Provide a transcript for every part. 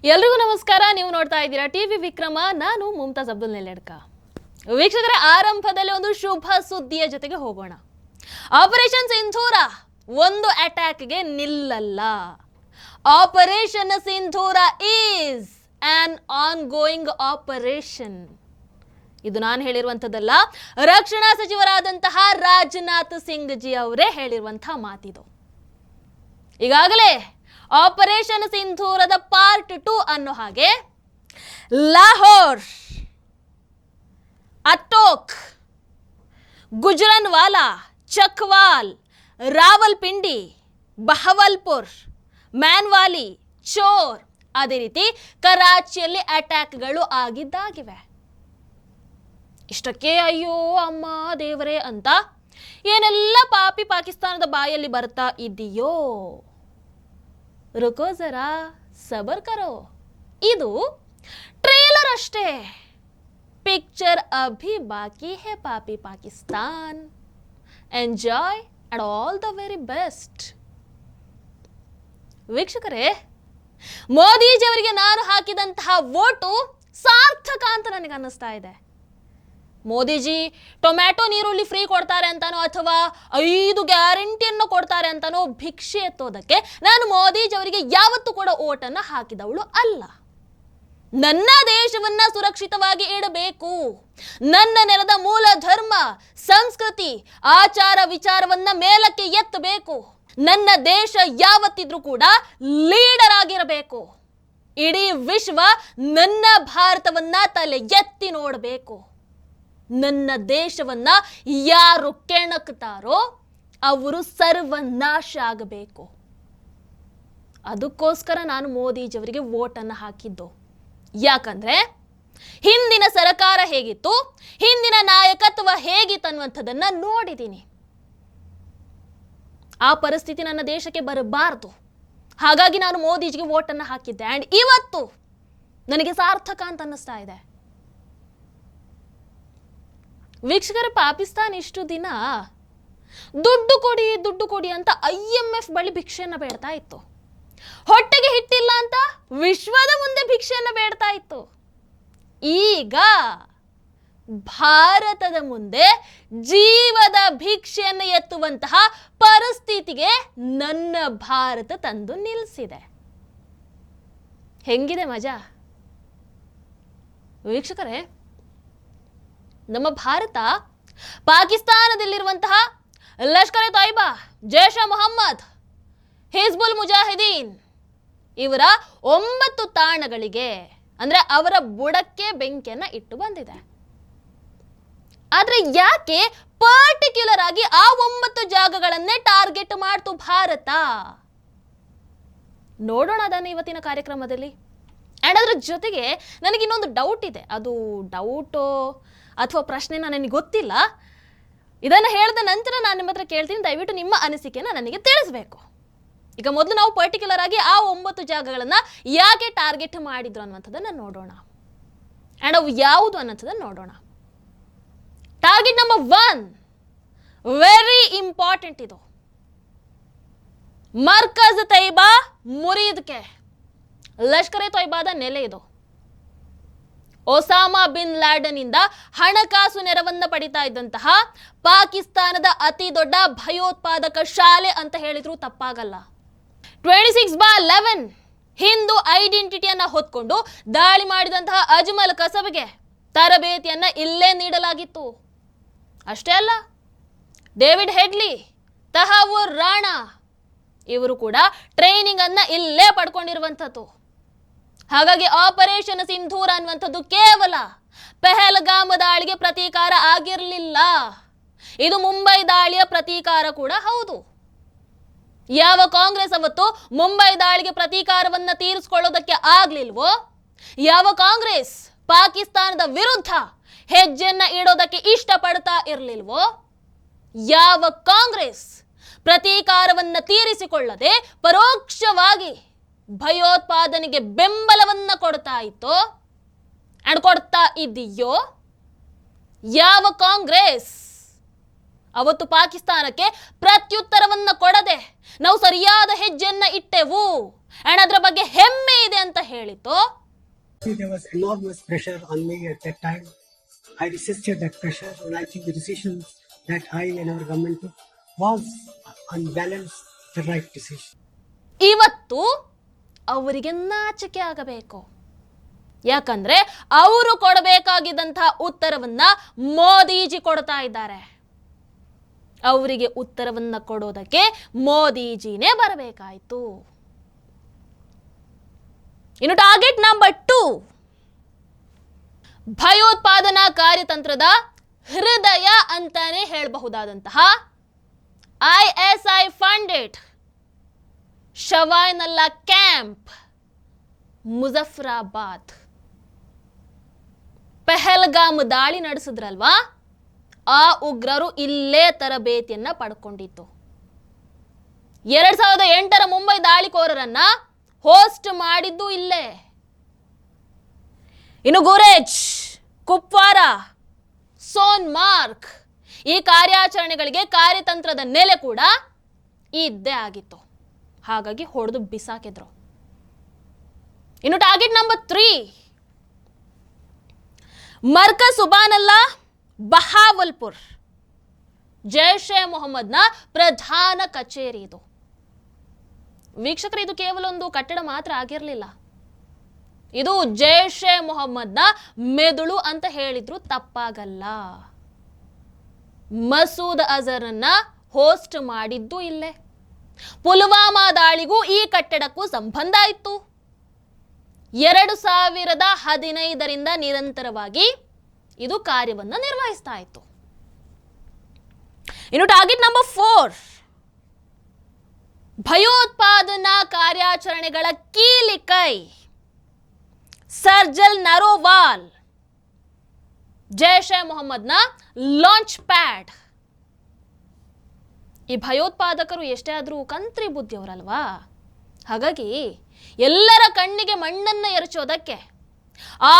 ಎಲ್ರಿಗೂ ನಮಸ್ಕಾರ. ನೀವು ನೋಡ್ತಾ ಇದ್ದೀರಾ ಟಿವಿ ವಿಕ್ರಮ. ನಾನು ಮುಮ್ತಾಜ್ ಅಬ್ದುಲ್ ನೆಲೆಡ್ಕ. ವೀಕ್ಷಕರೇ, ಆರಂಭದಲ್ಲಿ ಒಂದು ಶುಭ ಸುದ್ದಿಯ ಜೊತೆಗೆ ಹೋಗೋಣ. ಆಪರೇಷನ್ ಸಿಂಧೂರ ಒಂದು ಅಟ್ಯಾಕ್ಗೆ ನಿಲ್ಲಲ್ಲ. Operation Sindoor is on on going operation. ಇದು ನಾನು ಹೇಳಿರುವಂಥದ್ದಲ್ಲ, ರಕ್ಷಣಾ ಸಚಿವರಾದಂತಹ ರಾಜನಾಥ್ ಸಿಂಗ್ ಜಿ ಅವರೇ ಹೇಳಿರುವಂತಹ ಮಾತಿದು. ಈಗಾಗಲೇ ಆಪರೇಷನ್ ಸಿಂಧೂರದ ಪಾರ್ಟ್ 2 ಅನ್ನೋ ಹಾಗೆ ಲಾಹೋರ್, ಅಟೋಕ್, ಗುಜರನ್ವಾಲಾ, ಚಕ್ವಾಲ್, ರಾವಲ್ಪಿಂಡಿ, ಬಹವಲ್ಪುರ್, ಮ್ಯಾನ್ವಾಲಿ, ಚೋರ್, ಅದೇ ರೀತಿ ಕರಾಚಿಯಲ್ಲಿ ಅಟ್ಯಾಕ್ಗಳು ಆಗಿದ್ದಾಗಿವೆ. ಇಷ್ಟಕ್ಕೆ ಅಯ್ಯೋ ಅಮ್ಮ ದೇವರೇ ಅಂತ ಏನೆಲ್ಲ ಪಾಪಿ ಪಾಕಿಸ್ತಾನದ ಬಾಯಲ್ಲಿ ಬರ್ತಾ ಇದೆಯೋ, ರುಕೋ ಜರಾ ಸಬರ್ ಕರೋ. ಇದು ಟ್ರೇಲರ್ ಅಷ್ಟೇ. ಪಿಕ್ಚರ್ ಅಭಿ ಬಾಕಿ ಹೇ ಪಾಪಿ Pakistan. Enjoy and all the very best. ವೀಕ್ಷಕರೇ, ಮೋದಿಜಿಯವರಿಗೆ ನಾನು ಹಾಕಿದಂತಹ ವೋಟು ಸಾರ್ಥಕ ಅಂತ ನನಗೆ ಅನ್ನಿಸ್ತಾ ಇದೆ. ಮೋದಿಜಿ ಟೊಮ್ಯಾಟೊ ನೀರುಳ್ಳಿ ಫ್ರೀ ಕೊಡ್ತಾರೆ ಅಂತಾನೋ ಅಥವಾ 5 ಗ್ಯಾರಂಟಿಯನ್ನು ಕೊಡ್ತಾರೆ ಅಂತಾನೋ ಭಿಕ್ಷೆ ಎತ್ತೋದಕ್ಕೆ ನಾನು ಮೋದಿಜಿ ಅವರಿಗೆ ಯಾವತ್ತೂ ಕೂಡ ಓಟನ್ನು ಹಾಕಿದವಳು ಅಲ್ಲ. ನನ್ನ ದೇಶವನ್ನ ಸುರಕ್ಷಿತವಾಗಿ ಇಡಬೇಕು, ನನ್ನ ನೆಲದ ಮೂಲ ಧರ್ಮ, ಸಂಸ್ಕೃತಿ, ಆಚಾರ ವಿಚಾರವನ್ನ ಮೇಲಕ್ಕೆ ಎತ್ತಬೇಕು, ನನ್ನ ದೇಶ ಯಾವತ್ತಿದ್ರೂ ಕೂಡ ಲೀಡರ್ ಆಗಿರಬೇಕು, ಇಡೀ ವಿಶ್ವ ನನ್ನ ಭಾರತವನ್ನ ತಲೆ ಎತ್ತಿ ನೋಡಬೇಕು, ನನ್ನ ದೇಶವನ್ನ ಯಾರು ಕೆಣಕ್ತಾರೋ ಅವರು ಸರ್ವನಾಶ ಆಗಬೇಕು. ಅದಕ್ಕೋಸ್ಕರ ನಾನು ಮೋದಿಜಿಯವರಿಗೆ ವೋಟನ್ನು ಹಾಕಿದ್ದು. ಯಾಕಂದ್ರೆ ಹಿಂದಿನ ಸರ್ಕಾರ ಹೇಗಿತ್ತು, ಹಿಂದಿನ ನಾಯಕತ್ವ ಹೇಗಿತ್ತು ಅನ್ನುವಂಥದ್ದನ್ನ ನೋಡಿದ್ದೀನಿ. ಆ ಪರಿಸ್ಥಿತಿ ನನ್ನ ದೇಶಕ್ಕೆ ಬರಬಾರದು. ಹಾಗಾಗಿ ನಾನು ಮೋದಿಜಿಗೆ ವೋಟನ್ನು ಹಾಕಿದ್ದೆ. ಅಂಡ್ ಇವತ್ತು ನನಗೆ ಸಾರ್ಥಕ ಅಂತ ಅನ್ನಿಸ್ತಾ ಇದೆ. ವೀಕ್ಷಕರ, ಪಾಕಿಸ್ತಾನ ಇಷ್ಟು ದಿನ ದುಡ್ಡು ಕೊಡಿ ಅಂತ IMF ಬಳಿ ಭಿಕ್ಷೆಯನ್ನ ಬೇಡ್ತಾ ಇತ್ತು. ಹೊಟ್ಟೆಗೆ ಹಿಟ್ಟಿಲ್ಲ ಅಂತ ವಿಶ್ವದ ಮುಂದೆ ಭಿಕ್ಷೆಯನ್ನ ಬೇಡ್ತಾ ಇತ್ತು. ಈಗ ಭಾರತದ ಮುಂದೆ ಜೀವದ ಭಿಕ್ಷೆಯನ್ನು ಎತ್ತುವಂತಹ ಪರಿಸ್ಥಿತಿಗೆ ನನ್ನ ಭಾರತ ತಂದು ನಿಲ್ಲಿಸಿದೆ. ಹೆಂಗಿದೆ ಮಜಾ ವೀಕ್ಷಕರೇ? ನಮ್ಮ ಭಾರತ ಪಾಕಿಸ್ತಾನದಲ್ಲಿರುವಂತಹ ಲಷ್ಕರ್ ಎ ತೊಯ್ಬಾ, ಜೈಷ್ ಎ ಮೊಹಮ್ಮದ್, ಹಿಜ್ಬುಲ್ ಮುಜಾಹಿದೀನ್ ಇವರ 9 ತಾಣಗಳಿಗೆ ಅಂದ್ರೆ ಅವರ ಬುಡಕ್ಕೆ ಬೆಂಕಿಯನ್ನ ಇಟ್ಟು ಬಂದಿದೆ. ಆದ್ರೆ ಯಾಕೆ ಪರ್ಟಿಕ್ಯುಲರ್ ಆಗಿ ಆ 9 ಜಾಗಗಳನ್ನೇ ಟಾರ್ಗೆಟ್ ಮಾಡ್ತು ಭಾರತ? ನೋಡೋಣ ಅದನ್ನು ಇವತ್ತಿನ ಕಾರ್ಯಕ್ರಮದಲ್ಲಿ. ಅಂಡ್ ಅದ್ರ ಜೊತೆಗೆ ನನಗೆ ಇನ್ನೊಂದು ಡೌಟ್ ಇದೆ. ಅದು ಡೌಟೋ ಅಥವಾ ಪ್ರಶ್ನೆ ನನಗೆ ಗೊತ್ತಿಲ್ಲ. ಇದನ್ನು ಹೇಳಿದ ನಂತರ ನಾನು ನಿಮ್ಮ ಹತ್ರ ಕೇಳ್ತೀನಿ. ದಯವಿಟ್ಟು ನಿಮ್ಮ ಅನಿಸಿಕೆನ ನನಗೆ ತಿಳಿಸ್ಬೇಕು. ಈಗ ಮೊದಲು ನಾವು ಪರ್ಟಿಕ್ಯುಲರ್ ಆಗಿ ಆ 9 ಜಾಗಗಳನ್ನ ಯಾಕೆ ಟಾರ್ಗೆಟ್ ಮಾಡಿದ್ರು ಅನ್ನುವಂಥದ್ದನ್ನು ನೋಡೋಣ. ಅಂಡ್ ಅವು ಯಾವುದು ಅನ್ನೋಂಥದ್ದನ್ನು ನೋಡೋಣ. Target number 1 very important. ಇದು ಮರ್ಕಜ್ ತೈಬಾ ಮುರೀದ್ಗೆ, ಲಷ್ಕರ್ ಎ ತೊಯ್ಬಾದ ನೆಲೆ ಇದು. ಒಸಾಮಾ ಬಿನ್ ಲ್ಯಾಡನ್ ಇಂದ ಹಣಕಾಸು ನೆರವನ್ನ ಪಡಿತಾ ಇದ್ದಂತಹ ಪಾಕಿಸ್ತಾನದ ಅತಿ ದೊಡ್ಡ ಭಯೋತ್ಪಾದಕ ಶಾಲೆ ಅಂತ ಹೇಳಿದ್ರು ತಪ್ಪಾಗಲ್ಲ. 26/11 ಹಿಂದೂ ಐಡೆಂಟಿಟಿಯನ್ನ ಹೊತ್ಕೊಂಡು ದಾಳಿ ಮಾಡಿದಂತಹ ಅಜ್ಮಲ್ ಕಸಬ್ಗೆ ತರಬೇತಿಯನ್ನ ಇಲ್ಲೇ ನೀಡಲಾಗಿತ್ತು. ಅಷ್ಟೇ ಅಲ್ಲ, ಡೇವಿಡ್ ಹೆಡ್ಲಿ, ತಹವೂರ್ ರಾಣಾ ಇವರು ಕೂಡ ಟ್ರೈನಿಂಗ್ ಅನ್ನ ಇಲ್ಲೇ ಪಡ್ಕೊಂಡಿರುವಂಥದ್ದು. ಹಾಗಾಗಿ ಆಪರೇಷನ್ ಸಿಂಧೂರ ಅನ್ನುವಂಥದ್ದು ಕೇವಲ ಪೆಹಲ್ಗಾಮ್ ದಾಳಿಗೆ ಪ್ರತೀಕಾರ ಆಗಿರಲಿಲ್ಲ. ಇದು ಮುಂಬೈ ದಾಳಿಯ ಪ್ರತೀಕಾರ ಕೂಡ ಹೌದು. ಯಾವ ಕಾಂಗ್ರೆಸ್ ಅವತ್ತು ಮುಂಬೈ ದಾಳಿಗೆ ಪ್ರತೀಕಾರವನ್ನ ತೀರಿಸಿಕೊಳ್ಳೋದಕ್ಕೆ ಆಗ್ಲಿಲ್ವೋ, ಯಾವ ಕಾಂಗ್ರೆಸ್ ಪಾಕಿಸ್ತಾನದ ವಿರುದ್ಧ ಹೆಜ್ಜೆಯನ್ನ ಇಡೋದಕ್ಕೆ ಇಷ್ಟಪಡ್ತಾ ಇರಲಿಲ್ವೋ, ಯಾವ ಕಾಂಗ್ರೆಸ್ ಪ್ರತೀಕಾರವನ್ನ ತೀರಿಸಿಕೊಳ್ಳದೆ ಪರೋಕ್ಷವಾಗಿ ಭಯೋತ್ಪಾದನೆಗೆ ಬೆಂಬಲವನ್ನ ಕೊಡ್ತಾ ಇತ್ತೋ ಅಂಡ್ ಕೊಡ್ತಾ ಇದೆಯೋ, ಯಾವ ಕಾಂಗ್ರೆಸ್ ಅವತ್ತು ಪಾಕಿಸ್ತಾನಕ್ಕೆ ಪ್ರತ್ಯುತ್ತರವನ್ನ ಕೊಡದೆ ನಾವು ಸರಿಯಾದ ಹೆಜ್ಜೆಯನ್ನ ಇಟ್ಟೆವು ಅಂಡ್ ಅದರ ಬಗ್ಗೆ ಹೆಮ್ಮೆ ಇದೆ ಅಂತ ಹೇಳಿತು. There was enormous pressure on me at that time. I resisted that pressure, and I think the decisions that I and our government took was, on balance, the right decision. ಇವತ್ತು ಅವರಿಗೆ ನಾಚಿಕೆ ಆಗಬೇಕು. ಯಾಕಂದ್ರೆ ಅವರು ಕೊಡಬೇಕಾಗಿದ್ದಂತಹ ಉತ್ತರವನ್ನ ಮೋದಿಜಿ ಕೊಡ್ತಾ ಇದ್ದಾರೆ. ಅವರಿಗೆ ಉತ್ತರವನ್ನ ಕೊಡೋದಕ್ಕೆ ಮೋದಿಜಿನೇ ಬರಬೇಕಾಯ್ತು. ಇನ್ನು ಟಾರ್ಗೆಟ್ ನಂಬರ್ 2, ಭಯೋತ್ಪಾದನಾ ಕಾರ್ಯತಂತ್ರದ ಹೃದಯ ಅಂತಾನೆ ಹೇಳಬಹುದಾದಂತಹ ISI funded Shawai Nalla camp Muzaffarabad. Pahalgam ದಾಳಿ ನಡೆಸಿದ್ರಲ್ವಾ, ಆ ಉಗ್ರರು ಇಲ್ಲೇ ತರಬೇತಿಯನ್ನ ಪಡ್ಕೊಂಡಿತ್ತು. 2008ರ ಮುಂಬೈ ದಾಳಿಕೋರರನ್ನ ಹೋಸ್ಟ್ ಮಾಡಿದ್ದು ಇಲ್ಲೇ. ಇನ್ನು ಗುರೇಜ್, ಕುಪ್ವಾರ, ಸೋನ್ಮಾರ್ಗ್ ಈ ಕಾರ್ಯಾಚರಣೆಗಳಿಗೆ ಕಾರ್ಯತಂತ್ರದ ನೆಲೆ ಕೂಡ ಇದ್ದೇ ಆಗಿತ್ತು. ಹಾಗಾಗಿ ಹೊಡೆದು ಬಿಸಾಕಿದ್ರು. ಇನ್ನು ಟಾರ್ಗೆಟ್ ನಂಬರ್ 3, ಮರ್ಕಜ್ ಸುಬಾನಲ್ಲಾ ಬಹಾವಲ್ಪುರ್, ಜೈಷ್ ಎ ಮೊಹಮ್ಮದ್ನ ಪ್ರಧಾನ ಕಚೇರಿ ಇದು. ವೀಕ್ಷಕರು, ಇದು ಕೇವಲ ಒಂದು ಕಟ್ಟಡ ಮಾತ್ರ ಆಗಿರಲಿಲ್ಲ. ಇದು ಜೈಷ್ ಎ ಮೊಹಮ್ಮದ್ನ ಮೆದುಳು ಅಂತ ಹೇಳಿದ್ರು ತಪ್ಪಾಗಲ್ಲ. ಮಸೂದ್ ಅಜರ್ನ ಹೋಸ್ಟ್ ಮಾಡಿದ್ದು ಇಲ್ಲೇ. ಪುಲ್ವಾಮಾ ದಾಳಿಗೂ ಈ ಕಟ್ಟಡಕ್ಕೂ ಸಂಬಂಧ ಇತ್ತು. 2015ರಿಂದ ನಿರಂತರವಾಗಿ ಇದು ಕಾರ್ಯವನ್ನು ನಿರ್ವಹಿಸ್ತಾ ಇತ್ತು. ಇನ್ನು ಟಾರ್ಗೆಟ್ ನಂಬರ್ 4, ಭಯೋತ್ಪಾದನಾ ಕಾರ್ಯಾಚರಣೆಗಳ ಕೀಲಿಕೈ ಸರ್ಜಲ್ ನರೋವಾಲ್, ಜೈಷ್ ಎ ಮೊಹಮ್ಮದ್ನ ಲಾಂಚ್ ಪ್ಯಾಡ್. ಈ ಭಯೋತ್ಪಾದಕರು ಎಷ್ಟೇ ಆದರೂ ಕಂತ್ರಿ ಬುದ್ಧಿಯವರಲ್ವಾ. ಹಾಗಾಗಿ ಎಲ್ಲರ ಕಣ್ಣಿಗೆ ಮಣ್ಣನ್ನ ಎರಚೋದಕ್ಕೆ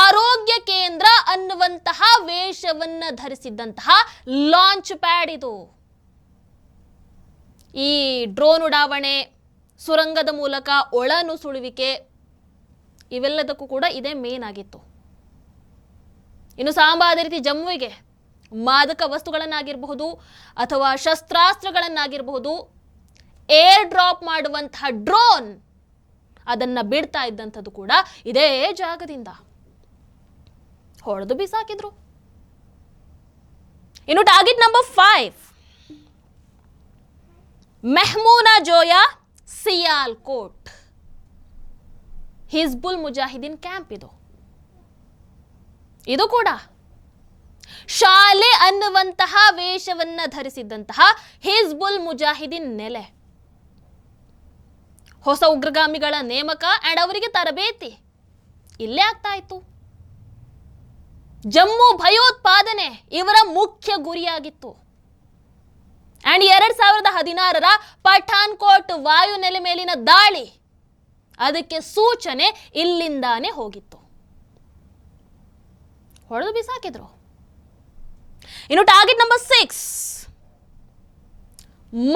ಆರೋಗ್ಯ ಕೇಂದ್ರ ಅನ್ನುವಂತಹ ವೇಷವನ್ನ ಧರಿಸಿದ್ದಂತಹ ಲಾಂಚ್ ಪ್ಯಾಡ್ ಇದು. ಈ ಡ್ರೋನ್ ಉಡಾವಣೆ, ಸುರಂಗದ ಮೂಲಕ ಒಳನುಸುಳುವಿಕೆ ಇವೆಲ್ಲದಕ್ಕೂ ಕೂಡ ಇದೇ ಮೇನ್ ಆಗಿತ್ತು. ಇನ್ನು ಸಾಂಬಾ ಅದೇ ರೀತಿ ಜಮ್ಮುವಿಗೆ ಮಾದಕ ವಸ್ತುಗಳನ್ನಾಗಿರಬಹುದು ಅಥವಾ ಶಸ್ತ್ರಾಸ್ತ್ರಗಳನ್ನಾಗಿರಬಹುದು ಏರ್ ಡ್ರಾಪ್ ಮಾಡುವಂತಹ ಡ್ರೋನ್ ಅದನ್ನ ಬಿಡ್ತಾ ಇದ್ದಂಥದ್ದು ಕೂಡ ಇದೇ ಜಾಗದಿಂದ. ಹೊಡೆದು ಬಿಸಾಕಿದ್ರು. ಇನ್ನು ಟಾರ್ಗೆಟ್ ನಂಬರ್ 5, ಮೆಹಮೂನಾ ಜೋಯಾ ಸಿಯಾಲ್ಕೋಟ್, ಹಿಜ್ಬುಲ್ ಮುಜಾಹಿದೀನ್ ಕ್ಯಾಂಪ್ ಇದು. ಇದು ಕೂಡ ಶಾಲೆ ಅನ್ನುವಂತಹ ವೇಷವನ್ನ ಧರಿಸಿದ್ದಂತಹ ಹಿಜ್ಬುಲ್ ಮುಜಾಹಿದೀನ್ ನೆಲೆ. ಹೊಸ ಉಗ್ರಗಾಮಿಗಳ ನೇಮಕ ಅಂಡ್ ಅವರಿಗೆ ತರಬೇತಿ ಇಲ್ಲೇ ಆಗ್ತಾ ಇತ್ತು. ಜಮ್ಮು ಭಯೋತ್ಪಾದನೆ ಇವರ ಮುಖ್ಯ ಗುರಿಯಾಗಿತ್ತು. ಅಂಡ್ 2016ರ ಪಠಾನ್ಕೋಟ್ ವಾಯುನೆಲೆ ಮೇಲಿನ ದಾಳಿ ಅದಕ್ಕೆ ಸೂಚನೆ ಇಲ್ಲಿಂದಾನೇ ಹೋಗಿತ್ತು. ಹೊಡೆದು ಬಿಸಾಕಿದ್ರು. ಇನ್ನು ಟಾರ್ಗೆಟ್ ನಂಬರ್ 6,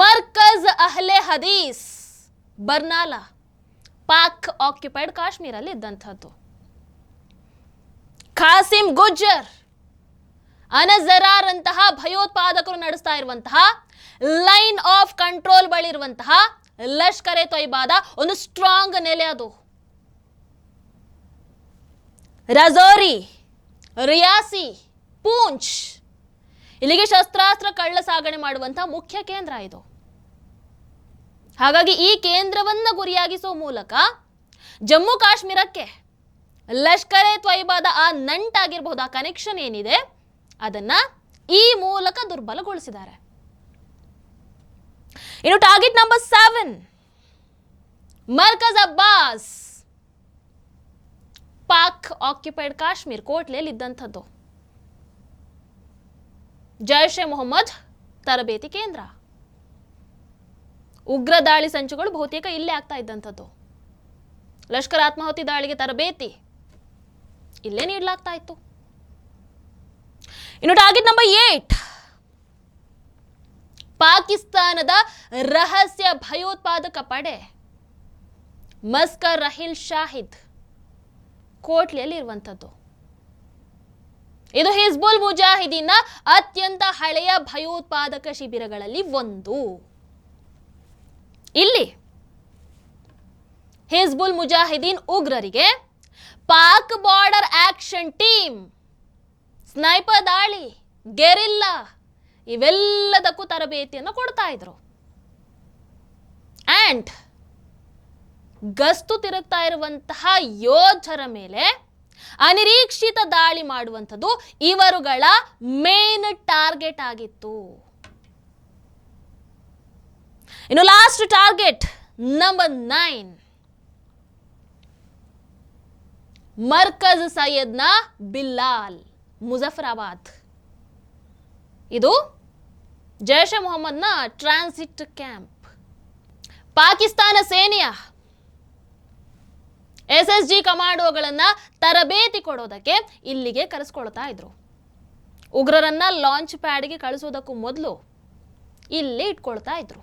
ಮರ್ಕಜ್ ಅಹ್ಲೆ ಹದೀಸ್ ಬರ್ನಾಲಾ, ಪಾಕ್ ಆಕ್ಯುಪೈಡ್ ಕಾಶ್ಮೀರಲ್ಲಿ ಇದ್ದಂಥದ್ದು. ಖಾಸಿಂ ಗುಜ್ಜರ್, ಅನಜರಾರ್ ಅಂತಹ ಭಯೋತ್ಪಾದಕರು ನಡೆಸ್ತಾ ಇರುವಂತಹ ಲೈನ್ ಆಫ್ ಕಂಟ್ರೋಲ್ ಬಳಿ ಇರುವಂತಹ ಲಷ್ಕರ್ ಎ ತೊಯ್ಬಾದ ಒಂದು ಸ್ಟ್ರಾಂಗ್ ನೆಲೆ ಅದು. ರಜೌರಿ, ರಿಯಾಸಿ, ಪೂಂಚ್ ಇಲ್ಲಿಗೆ ಶಸ್ತ್ರಾಸ್ತ್ರ ಕಳ್ಳ ಸಾಗಣೆ ಮಾಡುವಂತಹ ಮುಖ್ಯ ಕೇಂದ್ರ ಇದು. ಹಾಗಾಗಿ ಈ ಕೇಂದ್ರವನ್ನ ಗುರಿಯಾಗಿಸುವ ಮೂಲಕ ಜಮ್ಮು ಕಾಶ್ಮೀರಕ್ಕೆ ಲಷ್ಕರ್ ಎ ತೊಯ್ಬಾದ ಆ ನಂಟಾಗಿರಬಹುದು, ಆ ಕನೆಕ್ಷನ್ ಏನಿದೆ ಅದನ್ನ ಈ ಮೂಲಕ ದುರ್ಬಲಗೊಳಿಸಿದ್ದಾರೆ. ಇನ್ನು target number 7, Markaz Abbas, Pak occupied Kashmir ಕೋಟ್ಲೆಯಲ್ಲಿ ಇದ್ದಂಥದ್ದು. ಜೈಷ್ ಎ ಮೊಹಮ್ಮದ್ ತರಬೇತಿ ಕೇಂದ್ರ. ಉಗ್ರ ದಾಳಿ ಸಂಚುಗಳು ಬಹುತೇಕ ಇಲ್ಲೇ ಆಗ್ತಾ ಇದ್ದಂಥದ್ದು. ಲಷ್ಕರ್ ಆತ್ಮಾಹುತಿ ದಾಳಿಗೆ ತರಬೇತಿ ಇಲ್ಲೇ ನೀಡಲಾಗ್ತಾ ಇತ್ತು. ಇನ್ನು ಟಾರ್ಗೆಟ್ ನಂಬರ್ 8, ಪಾಕಿಸ್ತಾನದ ರಹಸ್ಯ ಭಯೋತ್ಪಾದಕ ಪಡೆ ಮಸ್ಕರ್ ರಹಿಲ್ ಶಾಹಿದ್ ಕೋಟ್ಲಿಯಲ್ಲಿ ಇರುವಂಥದ್ದು. ಇದು ಹಿಜ್ಬುಲ್ ಮುಜಾಹಿದೀನ್ನ ಅತ್ಯಂತ ಹಳೆಯ ಭಯೋತ್ಪಾದಕ ಶಿಬಿರಗಳಲ್ಲಿ ಒಂದು. ಇಲ್ಲಿ ಹಿಜ್ಬುಲ್ ಮುಜಾಹಿದೀನ್ ಉಗ್ರರಿಗೆ Pak border action team, sniper ದಾಳಿ, ಗೆರಿಲ್ಲಾ ಇವೆಲ್ಲದಕ್ಕೂ ತರಬೇತಿಯನ್ನು ಕೊಡ್ತಾ ಇದ್ರು. ಅಂಡ್ ಗಸ್ತು ತಿರುಗ್ತಾ ಇರುವಂತಹ ಯೋಧರ ಮೇಲೆ ಅನಿರೀಕ್ಷಿತ ದಾಳಿ ಮಾಡುವಂಥದ್ದು ಇವರುಗಳ ಮೇನ್ ಟಾರ್ಗೆಟ್ ಆಗಿತ್ತು. ಇನ್ನು last target number 9, Markaz Syedna Bilal, Muzaffarabad. ಇದು ಜೈಷ್ ಎ ಮೊಹಮ್ಮದ್ನ ಟ್ರಾನ್ಸಿಟ್ ಕ್ಯಾಂಪ್. ಪಾಕಿಸ್ತಾನ ಸೇನೆಯ SSG ಕಮಾಂಡೋಗಳನ್ನ ತರಬೇತಿ ಕೊಡೋದಕ್ಕೆ ಇಲ್ಲಿಗೆ ಕರೆಸ್ಕೊಳ್ತಾ ಇದ್ರು. ಉಗ್ರರನ್ನ ಲಾಂಚ್ ಪ್ಯಾಡ್ಗೆ ಕಳಿಸೋದಕ್ಕೂ ಮೊದಲು ಇಲ್ಲೇ ಇಟ್ಕೊಳ್ತಾ ಇದ್ರು.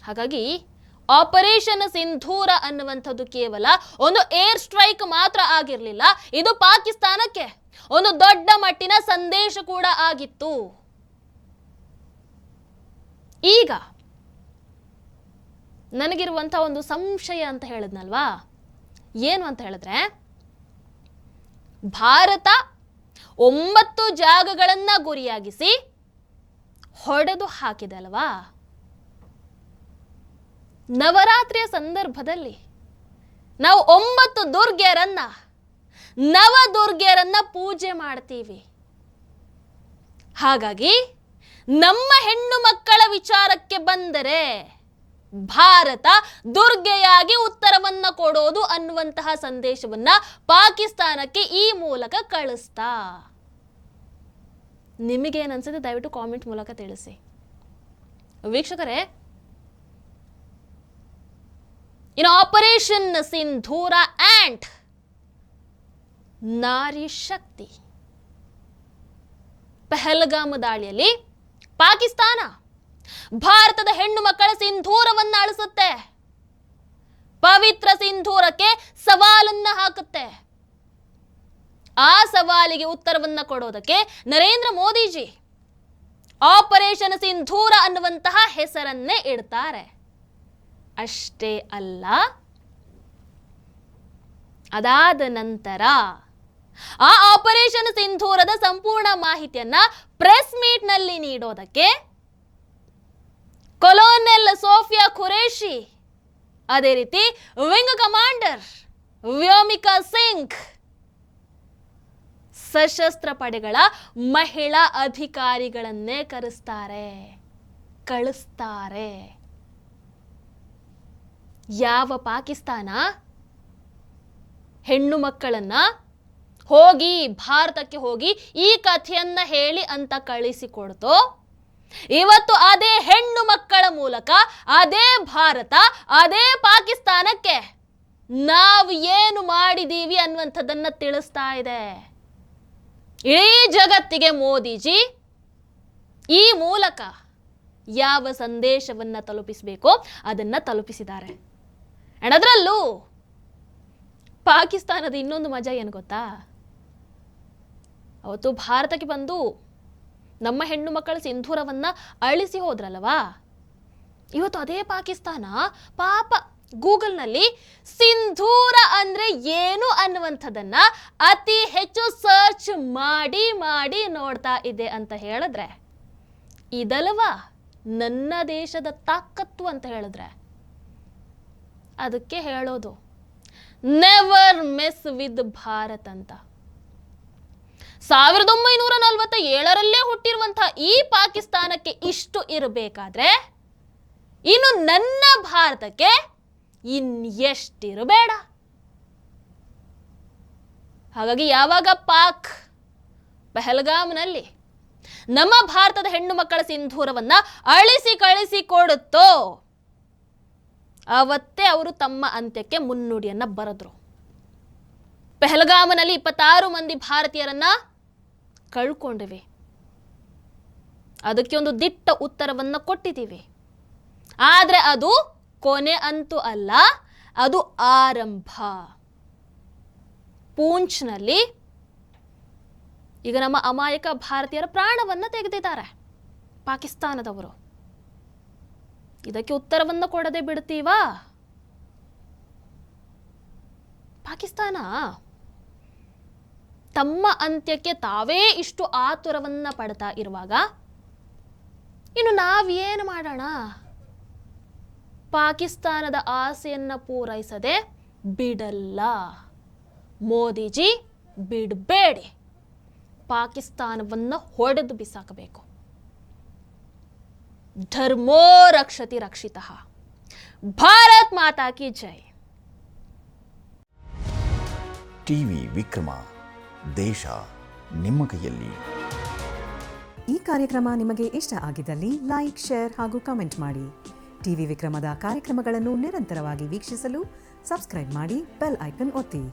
ಹಾಗಾಗಿ ಆಪರೇಷನ್ ಸಿಂಧೂರ ಅನ್ನುವಂಥದ್ದು ಕೇವಲ ಒಂದು ಏರ್ ಸ್ಟ್ರೈಕ್ ಮಾತ್ರ ಆಗಿರಲಿಲ್ಲ, ಇದು ಪಾಕಿಸ್ತಾನಕ್ಕೆ ಒಂದು ದೊಡ್ಡ ಮಟ್ಟಿನ ಸಂದೇಶ ಕೂಡ ಆಗಿತ್ತು. ಈಗ ನನಗಿರುವಂಥ ಒಂದು ಸಂಶಯ ಅಂತ ಹೇಳಿದ್ನಲ್ವಾ, ಏನು ಅಂತ ಹೇಳಿದ್ರೆ, ಭಾರತ 9 ಜಾಗಗಳನ್ನ ಗುರಿಯಾಗಿಸಿ ಹೊಡೆದು ಹಾಕಿದೆ ಅಲ್ವಾ. ನವರಾತ್ರಿಯ ಸಂದರ್ಭದಲ್ಲಿ ನಾವು 9 ದುರ್ಗೆಯರನ್ನ, ನವದುರ್ಗೆಯರನ್ನ ಪೂಜೆ ಮಾಡ್ತೀವಿ. ಹಾಗಾಗಿ ನಮ್ಮ ಹೆಣ್ಣು ಮಕ್ಕಳ ವಿಚಾರಕ್ಕೆ ಬಂದರೆ ಭಾರತ ದುರ್ಗೆಯಾಗಿ ಉತ್ತರವನ್ನ ಕೊಡೋದು ಅನ್ನುವಂತಹ ಸಂದೇಶವನ್ನ ಪಾಕಿಸ್ತಾನಕ್ಕೆ ಈ ಮೂಲಕ ಕಳಿಸ್ತಾ. ನಿಮಗೇನನ್ಸುತ್ತೆ ದಯವಿಟ್ಟು ಕಾಮೆಂಟ್ ಮೂಲಕ ತಿಳಿಸಿ. ವೀಕ್ಷಕರೇ, ಇನ್ನು operation Sindoor and Nari Shakti Pahalgam ದಾಳಿಯಲ್ಲಿ ಪಾಕಿಸ್ತಾನ ಭಾರತದ ಹೆಣ್ಣು ಮಕ್ಕಳ ಸಿಂಧೂರವನ್ನ ಅಳಿಸುತ್ತೆ, ಪವಿತ್ರ ಸಿಂಧೂರಕ್ಕೆ ಸವಾಲನ್ನ ಹಾಕುತ್ತೆ. ಆ ಸವಾಲಿಗೆ ಉತ್ತರವನ್ನ ಕೊಡೋದಕ್ಕೆ ನರೇಂದ್ರ ಮೋದಿಜಿ ಆಪರೇಷನ್ ಸಿಂಧೂರ ಅನ್ನುವಂತಹ ಹೆಸರನ್ನೇ ಇಡ್ತಾರೆ. ಅಷ್ಟೇ ಅಲ್ಲ, ಅದಾದ ನಂತರ ಆ ಆಪರೇಷನ್ ಸಿಂಧೂರದ ಸಂಪೂರ್ಣ ಮಾಹಿತಿಯನ್ನ ಪ್ರೆಸ್ ಮೀಟ್ ನಲ್ಲಿ ನೀಡೋದಕ್ಕೆ ಕೊಲೋನೆಲ್ ಸೋಫಿಯಾ ಖುರೇಶಿ, ಅದೇ ರೀತಿ ವಿಂಗ್ ಕಮಾಂಡರ್ ವ್ಯೋಮಿಕಾ ಸಿಂಗ್, ಸಶಸ್ತ್ರ ಪಡೆಗಳ ಮಹಿಳಾ ಅಧಿಕಾರಿಗಳನ್ನೇ ಕಳಿಸ್ತಾರೆ. ಯಾವ ಪಾಕಿಸ್ತಾನ ಹೆಣ್ಣು ಮಕ್ಕಳನ್ನ ಹೋಗಿ ಭಾರತಕ್ಕೆ ಹೋಗಿ ಈ ಕಥೆಯನ್ನ ಹೇಳಿ ಅಂತ ಕಳಿಸಿಕೊಡ್ತೋ, ಇವತ್ತು ಅದೇ ಹೆಣ್ಣು ಮಕ್ಕಳ ಮೂಲಕ ಅದೇ ಭಾರತ, ಅದೇ ಪಾಕಿಸ್ತಾನಕ್ಕೆ ನಾವು ಏನು ಮಾಡಿದೀವಿ ಅನ್ನುವಂಥದ್ದನ್ನ ತಿಳಿಸ್ತಾ ಇದೆ. ಇಡೀ ಜಗತ್ತಿಗೆ ಮೋದಿಜಿ ಈ ಮೂಲಕ ಯಾವ ಸಂದೇಶವನ್ನ ತಲುಪಿಸಬೇಕೋ ಅದನ್ನ ತಲುಪಿಸಿದ್ದಾರೆ. ಅಂಡ್ ಅದರಲ್ಲೂ ಪಾಕಿಸ್ತಾನದ ಇನ್ನೊಂದು ಮಜಾ ಏನು ಗೊತ್ತಾ, ಅವತ್ತು ಭಾರತಕ್ಕೆ ಬಂದು ನಮ್ಮ ಹೆಣ್ಣು ಮಕ್ಕಳ ಸಿಂಧೂರವನ್ನ ಅಳಿಸಿ ಹೋದ್ರಲ್ವಾ, ಇವತ್ತು ಅದೇ ಪಾಕಿಸ್ತಾನ ಪಾಪ ಗೂಗಲ್ನಲ್ಲಿ ಸಿಂಧೂರ ಅಂದ್ರೆ ಏನು ಅನ್ನುವಂಥದ್ದನ್ನ ಅತಿ ಹೆಚ್ಚು ಸರ್ಚ್ ಮಾಡಿ ನೋಡ್ತಾ ಇದೆ ಅಂತ ಹೇಳಿದ್ರೆ, ಇದಲ್ವಾ ನನ್ನ ದೇಶದ ತಾಕತ್ತು ಅಂತ ಹೇಳಿದ್ರೆ, ಅದಕ್ಕೆ ಹೇಳೋದು ನೆವರ್ ಮೆಸ್ ವಿತ್ ಭಾರತ್ ಅಂತ. 1947ರಲ್ಲೇ ಹುಟ್ಟಿರುವಂತಹ ಈ ಪಾಕಿಸ್ತಾನಕ್ಕೆ ಇಷ್ಟು ಇರಬೇಕಾದ್ರೆ ಇನ್ನು ನನ್ನ ಭಾರತಕ್ಕೆ ಇನ್ನೆಷ್ಟಿರಬೇಡ. ಹಾಗಾಗಿ ಯಾವಾಗ ಪಾಕ್ ಪಹಲ್ಗಾಮ್ನಲ್ಲಿ ನಮ್ಮ ಭಾರತದ ಹೆಣ್ಣು ಮಕ್ಕಳ ಸಿಂಧೂರವನ್ನ ಅಳಿಸಿ ಕಳಿಸಿ ಕೊಡುತ್ತೋ, ಅವತ್ತೇ ಅವರು ತಮ್ಮ ಅಂತ್ಯಕ್ಕೆ ಮುನ್ನುಡಿಯನ್ನ ಬರೆದ್ರು. ಪಹಲ್ಗಾಮ್ನಲ್ಲಿ 26 ಮಂದಿ ಭಾರತೀಯರನ್ನ ಕಳ್ಕೊಂಡಿವೆ. ಅದಕ್ಕೆ ಒಂದು ದಿಟ್ಟ ಉತ್ತರವನ್ನು ಕೊಟ್ಟಿದ್ದೀವಿ. ಆದರೆ ಅದು ಕೊನೆ ಅಂತೂ ಅಲ್ಲ, ಅದು ಆರಂಭ. ಪೂಂಚ್ನಲ್ಲಿ ಈಗ ನಮ್ಮ ಅಮಾಯಕ ಭಾರತೀಯರ ಪ್ರಾಣವನ್ನು ತೆಗೆದಿದ್ದಾರೆ ಪಾಕಿಸ್ತಾನದವರು. ಇದಕ್ಕೆ ಉತ್ತರವನ್ನು ಕೊಡದೆ ಬಿಡ್ತೀವಾ? ಪಾಕಿಸ್ತಾನ ತಮ್ಮ ಅಂತ್ಯಕ್ಕೆ ತಾವೇ ಇಷ್ಟು ಆತುರವನ್ನ ಪಡ್ತಾ ಇರುವಾಗ ಇನ್ನು ನಾವೇನು ಮಾಡೋಣ? ಪಾಕಿಸ್ತಾನದ ಆಸೆಯನ್ನ ಪೂರೈಸದೆ ಬಿಡಲ್ಲ. ಮೋದಿಜಿ ಬಿಡಬೇಡಿ, ಪಾಕಿಸ್ತಾನವನ್ನು ಹೊಡೆದು ಬಿಸಾಕಬೇಕು. ಧರ್ಮೋ ರಕ್ಷತಿ ರಕ್ಷಿತಃ. ಭಾರತ್ ಮಾತಾ ಕಿ ಜೈ. ಟಿವಿ ವಿಕ್ರಮ, ದೇಶ ನಿಮ್ಮ ಕೈಯಲ್ಲಿ. ಈ ಕಾರ್ಯಕ್ರಮ ನಿಮಗೆ ಇಷ್ಟ ಆಗಿದ್ದಲ್ಲಿ ಲೈಕ್, ಶೇರ್ ಹಾಗೂ ಕಮೆಂಟ್ ಮಾಡಿ. ಟಿವಿ ವಿಕ್ರಮದ ಕಾರ್ಯಕ್ರಮಗಳನ್ನು ನಿರಂತರವಾಗಿ ವೀಕ್ಷಿಸಲು ಸಬ್ಸ್ಕ್ರೈಬ್ ಮಾಡಿ, ಬೆಲ್ ಐಕನ್ ಒತ್ತಿ.